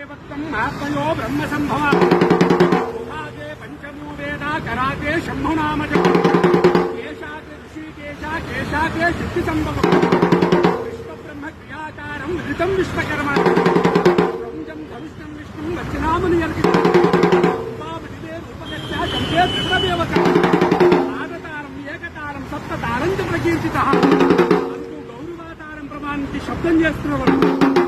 महात्मयो ब्रह्म संभव पंचमो वेदा कराते शंभु नाम केशाते ऋषिकेशा केशाते सिद्धि संभव विश्व ब्रह्म क्रियाकारं विदितं विश्वकर्म प्रपंचं धनुष्टं विष्णुं वचनामनि रूपगच्छा शब्दे त्रिपुरदेवता आदतारं एकतारं सप्ततारं च प्रकीर्तितः गौरवातारं प्रमाणिति शब्दं చేస్తున్నారు